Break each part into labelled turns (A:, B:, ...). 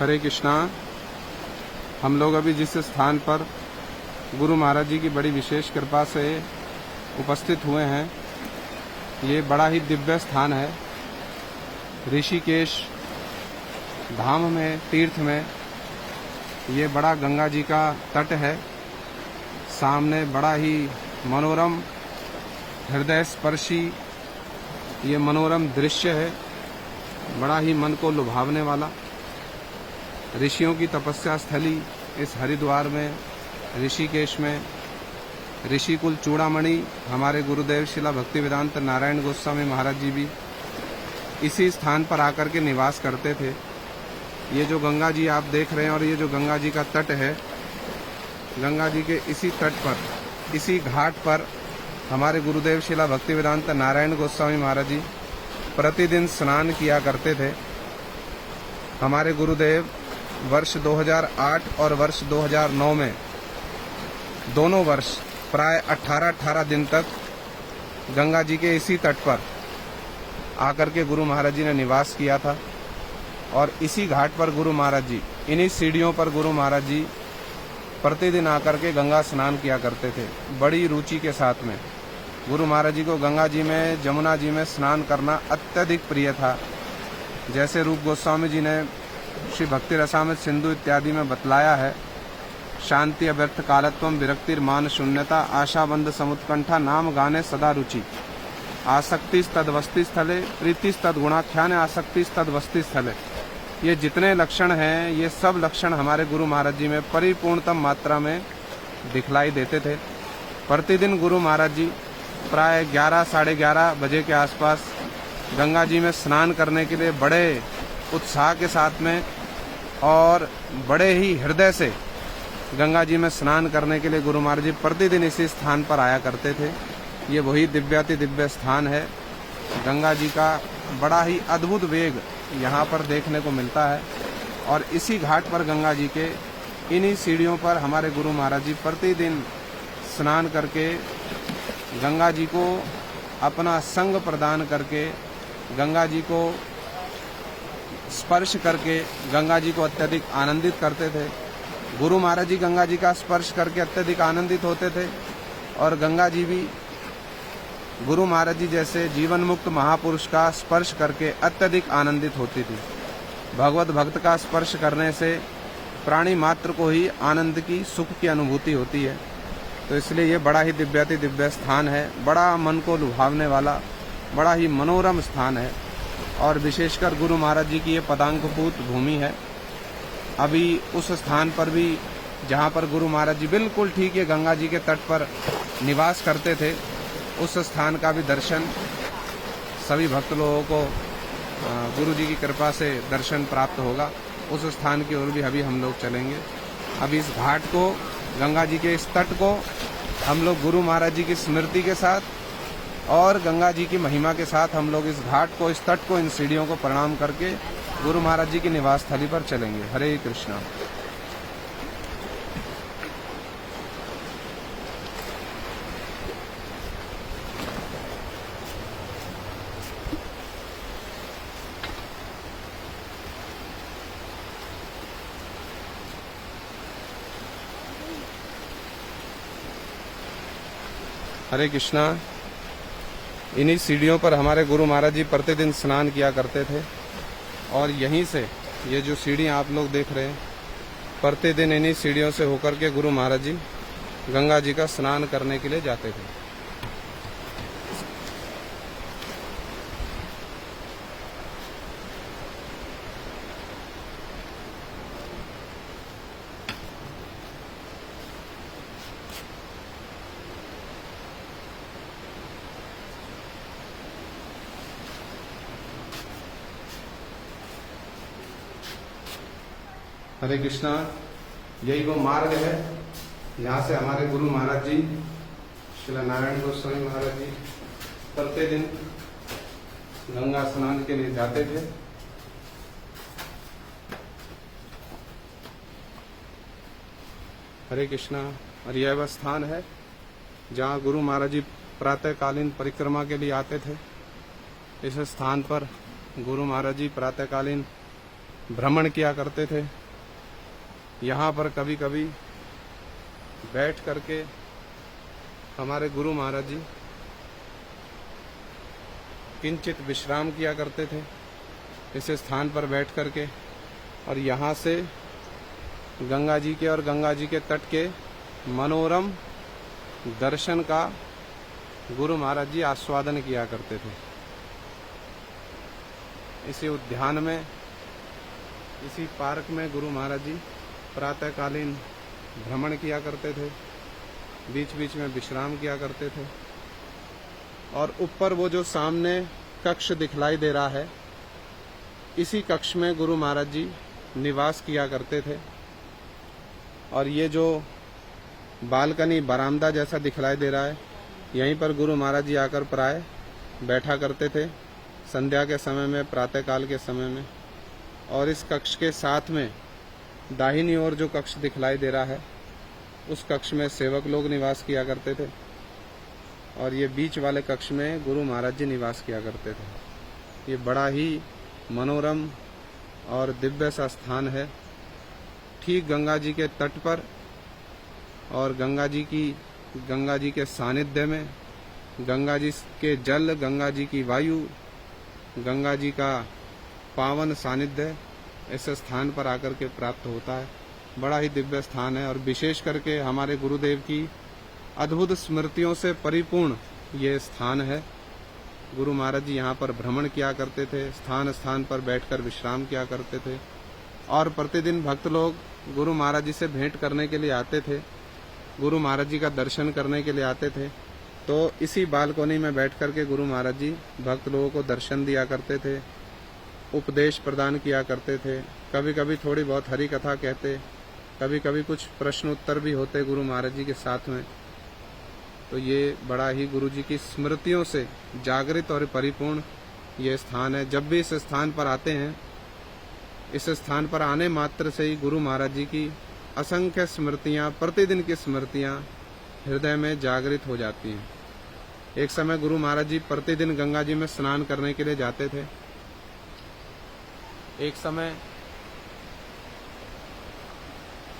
A: हरे कृष्णा। हम लोग अभी जिस स्थान पर गुरु महाराज जी की बड़ी विशेष कृपा से उपस्थित हुए हैं, ये बड़ा ही दिव्य स्थान है। ऋषिकेश धाम में, तीर्थ में ये बड़ा गंगा जी का तट है। सामने बड़ा ही मनोरम, हृदय स्पर्शी ये मनोरम दृश्य है, बड़ा ही मन को लुभावने वाला। ऋषियों की तपस्या स्थली इस हरिद्वार में, ऋषिकेश में, ऋषिकुल चूड़ामणि हमारे गुरुदेव शिला भक्तिवेदांत नारायण गोस्वामी महाराज जी भी इसी स्थान पर आकर के निवास करते थे। ये जो गंगा जी आप देख रहे हैं और ये जो गंगा जी का तट है, गंगा जी के इसी तट पर, इसी घाट पर हमारे गुरुदेव शिला भक्तिवेदांत नारायण गोस्वामी महाराज जी प्रतिदिन स्नान किया करते थे। हमारे गुरुदेव वर्ष 2008 और वर्ष 2009 में दोनों वर्ष प्राय 18 दिन तक गंगा जी के इसी तट पर आकर के गुरु महाराज जी ने निवास किया था। और इसी घाट पर गुरु महाराज जी, इन्हीं सीढ़ियों पर गुरु महाराज जी प्रतिदिन आकर के गंगा स्नान किया करते थे, बड़ी रुचि के साथ में। गुरु महाराज जी को गंगा जी में, जमुना जी में स्नान करना अत्यधिक प्रिय था। जैसे रूप गोस्वामी जी ने श्री भक्ति रसामृत सिंधु इत्यादि में बतलाया है, शांति अव्यर्थ कालत्वम विरक्तिर मान शून्यता आशाबंध समुत्कंठा नाम गाने सदा रुचि आसक्तिस्तद्वस्ति स्थले प्रीतिस्तद गुणाख्यान आसक्तिस्तद वस्ति स्थले। ये जितने लक्षण हैं, ये सब लक्षण हमारे गुरु महाराज जी में परिपूर्णतम मात्रा में दिखलाई देते थे। प्रतिदिन गुरु महाराज जी प्राय 11 साढ़े 11 बजे के आसपास गंगा जी में स्नान करने के लिए बड़े उत्साह के साथ में और बड़े ही हृदय से गंगा जी में स्नान करने के लिए गुरु महाराज जी प्रतिदिन इसी स्थान पर आया करते थे। ये वही दिव्याति दिव्य स्थान है। गंगा जी का बड़ा ही अद्भुत वेग यहाँ पर देखने को मिलता है। और इसी घाट पर गंगा जी के इन्हीं सीढ़ियों पर हमारे गुरु महाराज जी प्रतिदिन स्नान करके गंगा जी को अपना संग प्रदान करके, गंगा जी को स्पर्श करके गंगा जी को अत्यधिक आनंदित करते थे। गुरु महाराज जी गंगा जी का स्पर्श करके अत्यधिक आनंदित होते थे और गंगा जी भी गुरु महाराज जी जैसे जीवन मुक्त महापुरुष का स्पर्श करके अत्यधिक आनंदित होती थी। भगवत भक्त का स्पर्श करने से प्राणी मात्र को ही आनंद की, सुख की अनुभूति होती है। तो इसलिए ये बड़ा ही दिव्याति दिव्य स्थान है, बड़ा मन को लुभावने वाला, बड़ा ही मनोरम स्थान है। और विशेषकर गुरु महाराज जी की ये पदांकभूत भूमि है। अभी उस स्थान पर भी जहाँ पर गुरु महाराज जी बिल्कुल ठीक ये गंगा जी के तट पर निवास करते थे, उस स्थान का भी दर्शन सभी भक्त लोगों को गुरु जी की कृपा से दर्शन प्राप्त होगा। उस स्थान की ओर भी अभी हम लोग चलेंगे। अभी इस घाट को, गंगा जी के इस तट को हम लोग गुरु महाराज जी की स्मृति के साथ और गंगा जी की महिमा के साथ हम लोग इस घाट को, इस तट को, इन सीढ़ियों को प्रणाम करके गुरु महाराज जी की निवास स्थली पर चलेंगे। हरे कृष्णा। हरे कृष्णा। इन्हीं सीढ़ियों पर हमारे गुरु महाराज जी प्रतिदिन स्नान किया करते थे और यहीं से, ये जो सीढ़ियाँ आप लोग देख रहे हैं, प्रतिदिन इन्हीं सीढ़ियों से होकर के गुरु महाराज जी गंगा जी का स्नान करने के लिए जाते थे। हरे कृष्णा। यही वो मार्ग है जहाँ से हमारे गुरु महाराज जी, श्री नारायण गोस्वामी महाराज जी प्रतिदिन गंगा स्नान के लिए जाते थे। हरे कृष्णा। और यह वह स्थान है जहाँ गुरु महाराज जी प्रातःकालीन परिक्रमा के लिए आते थे। इस स्थान पर गुरु महाराज जी प्रातःकालीन भ्रमण किया करते थे। यहाँ पर कभी कभी बैठ करके हमारे गुरु महाराज जी किंचित विश्राम किया करते थे इस स्थान पर बैठ करके, और यहाँ से गंगा जी के और गंगा जी के तट के मनोरम दर्शन का गुरु महाराज जी आस्वादन किया करते थे। इसी उद्यान में, इसी पार्क में गुरु महाराज जी प्रातःकालीन भ्रमण किया करते थे, बीच बीच में विश्राम किया करते थे। और ऊपर वो जो सामने कक्ष दिखलाई दे रहा है, इसी कक्ष में गुरु महाराज जी निवास किया करते थे। और ये जो बालकनी बरामदा जैसा दिखलाई दे रहा है, यहीं पर गुरु महाराज जी आकर प्राय बैठा करते थे संध्या के समय में, प्रातःकाल के समय में। और इस कक्ष के साथ में दाहिनी ओर जो कक्ष दिखलाई दे रहा है, उस कक्ष में सेवक लोग निवास किया करते थे, और ये बीच वाले कक्ष में गुरु महाराज जी निवास किया करते थे। ये बड़ा ही मनोरम और दिव्य सा स्थान है, ठीक गंगा जी के तट पर, और गंगा जी के सानिध्य में, गंगा जी के जल, गंगा जी की वायु, गंगा जी का पावन सानिध्य इस स्थान पर आकर के प्राप्त होता है। बड़ा ही दिव्य स्थान है, और विशेष करके हमारे गुरुदेव की अद्भुत स्मृतियों से परिपूर्ण ये स्थान है। गुरु महाराज जी यहाँ पर भ्रमण किया करते थे, स्थान स्थान पर बैठकर विश्राम किया करते थे, और प्रतिदिन भक्त लोग गुरु महाराज जी से भेंट करने के लिए आते थे, गुरु महाराज जी का दर्शन करने के लिए आते थे। तो इसी बालकोनी में बैठ करके गुरु महाराज जी भक्त लोगों को दर्शन दिया करते थे, उपदेश प्रदान किया करते थे, कभी कभी थोड़ी बहुत हरि कथा कहते, कभी कभी कुछ प्रश्न उत्तर भी होते गुरु महाराज जी के साथ में। तो ये बड़ा ही गुरु जी की स्मृतियों से जागृत और परिपूर्ण ये स्थान है। जब भी इस स्थान पर आते हैं, इस स्थान पर आने मात्र से ही गुरु महाराज जी की असंख्य स्मृतियां, प्रतिदिन की स्मृतियां हृदय में जागृत हो जाती हैं। एक समय गुरु महाराज जी प्रतिदिन गंगा जी में स्नान करने के लिए जाते थे। एक समय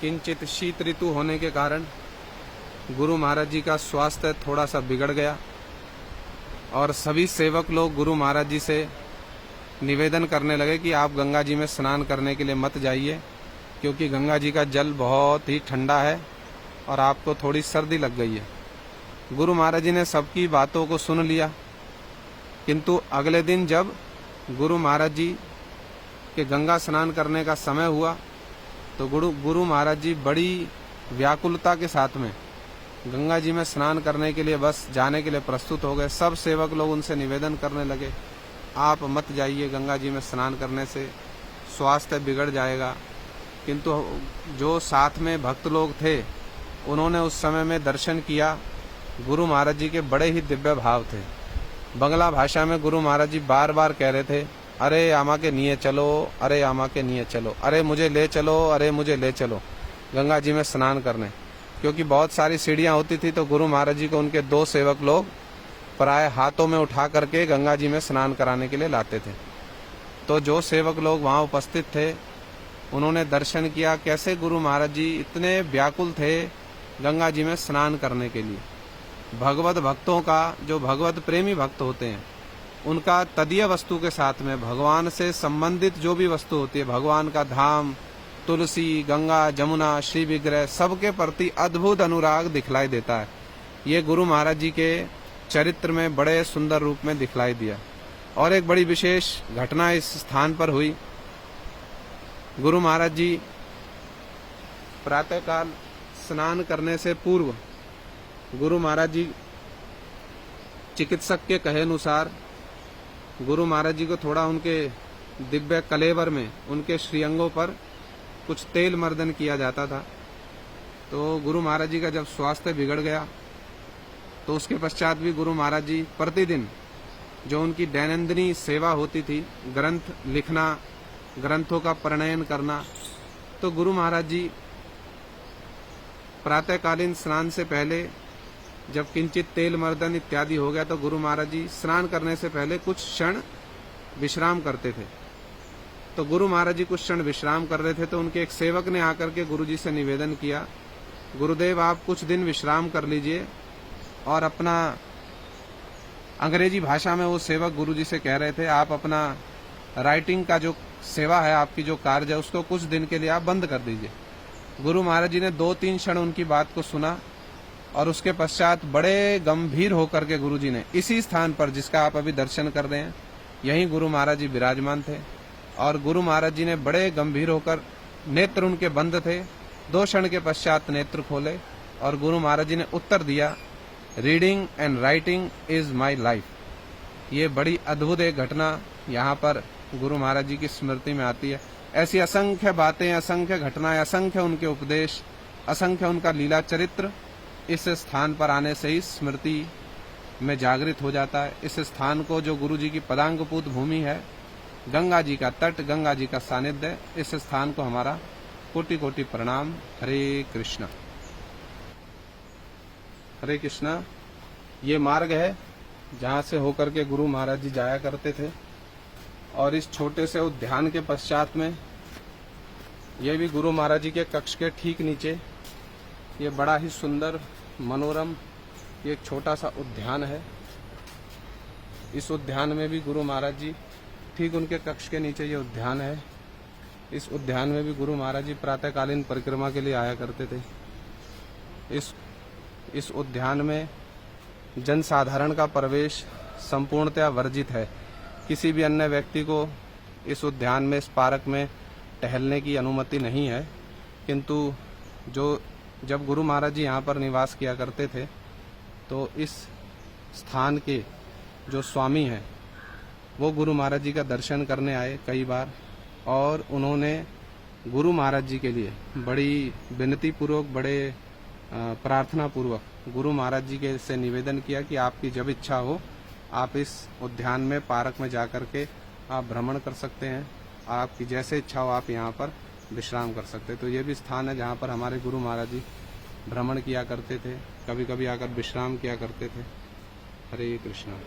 A: किंचित शीत ऋतु होने के कारण गुरु महाराज जी का स्वास्थ्य थोड़ा सा बिगड़ गया, और सभी सेवक लोग गुरु महाराज जी से निवेदन करने लगे कि आप गंगा जी में स्नान करने के लिए मत जाइए, क्योंकि गंगा जी का जल बहुत ही ठंडा है और आपको थोड़ी सर्दी लग गई है। गुरु महाराज जी ने सबकी बातों को सुन लिया, किंतु अगले दिन जब गुरु महाराज जी के गंगा स्नान करने का समय हुआ, तो गुरु महाराज जी बड़ी व्याकुलता के साथ में गंगा जी में स्नान करने के लिए बस जाने के लिए प्रस्तुत हो गए। सब सेवक लोग उनसे निवेदन करने लगे, आप मत जाइए, गंगा जी में स्नान करने से स्वास्थ्य बिगड़ जाएगा। किंतु जो साथ में भक्त लोग थे, उन्होंने उस समय में दर्शन किया। गुरु महाराज जी के बड़े ही दिव्य भाव थे। बंगला भाषा में गुरु महाराज जी बार बार कह रहे थे, अरे आमा के निये चलो, अरे आमा के निये चलो, अरे मुझे ले चलो, अरे मुझे ले चलो गंगा जी में स्नान करने। क्योंकि बहुत सारी सीढ़ियां होती थी, तो गुरु महाराज जी को उनके दो सेवक लोग प्राय हाथों में उठा करके गंगा जी में स्नान कराने के लिए लाते थे। तो जो सेवक लोग वहाँ उपस्थित थे, उन्होंने दर्शन किया कैसे गुरु महाराज जी इतने व्याकुल थे गंगा जी में स्नान करने के लिए। भगवत भक्तों का, जो भगवत प्रेमी भक्त होते हैं, उनका तदीय वस्तु के साथ में भगवान से संबंधित जो भी वस्तु होती है, भगवान का धाम, तुलसी, गंगा, जमुना, श्री विग्रह, सबके प्रति अद्भुत अनुराग दिखलाई देता है। ये गुरु महाराज जी के चरित्र में बड़े सुंदर रूप में दिखलाई दिया। और एक बड़ी विशेष घटना इस स्थान पर हुई। गुरु महाराज जी प्रातःकाल स्नान करने से पूर्व गुरु महाराज जी चिकित्सक के कहे अनुसार गुरु महाराज जी को थोड़ा उनके दिव्य कलेवर में, उनके श्रीअंगों पर कुछ तेल मर्दन किया जाता था। तो गुरु महाराज जी का जब स्वास्थ्य बिगड़ गया, तो उसके पश्चात भी गुरु महाराज जी प्रतिदिन जो उनकी दैनंदिनी सेवा होती थी, ग्रंथ लिखना, ग्रंथों का प्रणयन करना, तो गुरु महाराज जी प्रातःकालीन स्नान से पहले जब किंचित तेल मर्दन इत्यादि हो गया, तो गुरु महाराज जी स्नान करने से पहले कुछ क्षण विश्राम करते थे। तो गुरु महाराज जी कुछ क्षण विश्राम कर रहे थे, तो उनके एक सेवक ने आकर के गुरु जी से निवेदन किया, गुरुदेव आप कुछ दिन विश्राम कर लीजिए। और अपना अंग्रेजी भाषा में वो सेवक गुरु जी से कह रहे थे, आप अपना राइटिंग का जो सेवा है, आपकी जो कार्य है, उसको कुछ दिन के लिए आप बंद कर दीजिए। गुरु महाराज जी ने 2-3 क्षण उनकी बात को सुना और उसके पश्चात बड़े गंभीर होकर के गुरु जी ने इसी स्थान पर जिसका आप अभी दर्शन कर रहे हैं, यहीं गुरु महाराज जी विराजमान थे। और गुरु महाराज जी ने बड़े गंभीर होकर, नेत्र उनके बंद थे, 2 क्षण के पश्चात नेत्र खोले और गुरु महाराज जी ने उत्तर दिया, reading and writing is my life. ये बड़ी अद्भुत एक घटना यहाँ पर गुरु महाराज जी की स्मृति में आती है। ऐसी असंख्य बातें, असंख्य घटनाएं, असंख्य उनके उपदेश, असंख्य उनका लीला चरित्र इस स्थान पर आने से ही स्मृति में जागृत हो जाता है। इस स्थान को, जो गुरु जी की पदांगपूत भूमि है, गंगा जी का तट, गंगा जी का सानिध्य, इस स्थान को हमारा कोटि कोटि प्रणाम। हरे कृष्णा। हरे कृष्णा। ये मार्ग है जहाँ से होकर के गुरु महाराज जी जाया करते थे। और इस छोटे से उद्यान के पश्चात में ये भी गुरु महाराज जी के कक्ष के ठीक नीचे ये बड़ा ही सुंदर मनोरम ये एक छोटा सा उद्यान है। इस उद्यान में भी गुरु महाराज जी, ठीक उनके कक्ष के नीचे ये उद्यान है, इस उद्यान में भी गुरु महाराज जी प्रातःकालीन परिक्रमा के लिए आया करते थे। इस उद्यान में जनसाधारण का प्रवेश संपूर्णतया वर्जित है। किसी भी अन्य व्यक्ति को इस उद्यान में, इस पार्क में टहलने की अनुमति नहीं है। किंतु जब गुरु महाराज जी यहाँ पर निवास किया करते थे, तो इस स्थान के जो स्वामी हैं वो गुरु महाराज जी का दर्शन करने आए कई बार, और उन्होंने गुरु महाराज जी के लिए बड़ी विनती पूर्वक, बड़े प्रार्थना पूर्वक गुरु महाराज जी के से निवेदन किया कि आपकी जब इच्छा हो आप इस उद्यान में, पार्क में जाकर के आप भ्रमण कर सकते हैं, आपकी जैसे इच्छा हो आप यहाँ पर विश्राम कर सकते हैं। तो ये भी स्थान है जहाँ पर हमारे गुरु महाराज जी भ्रमण किया करते थे, कभी कभी आकर विश्राम किया करते थे। हरे कृष्णा।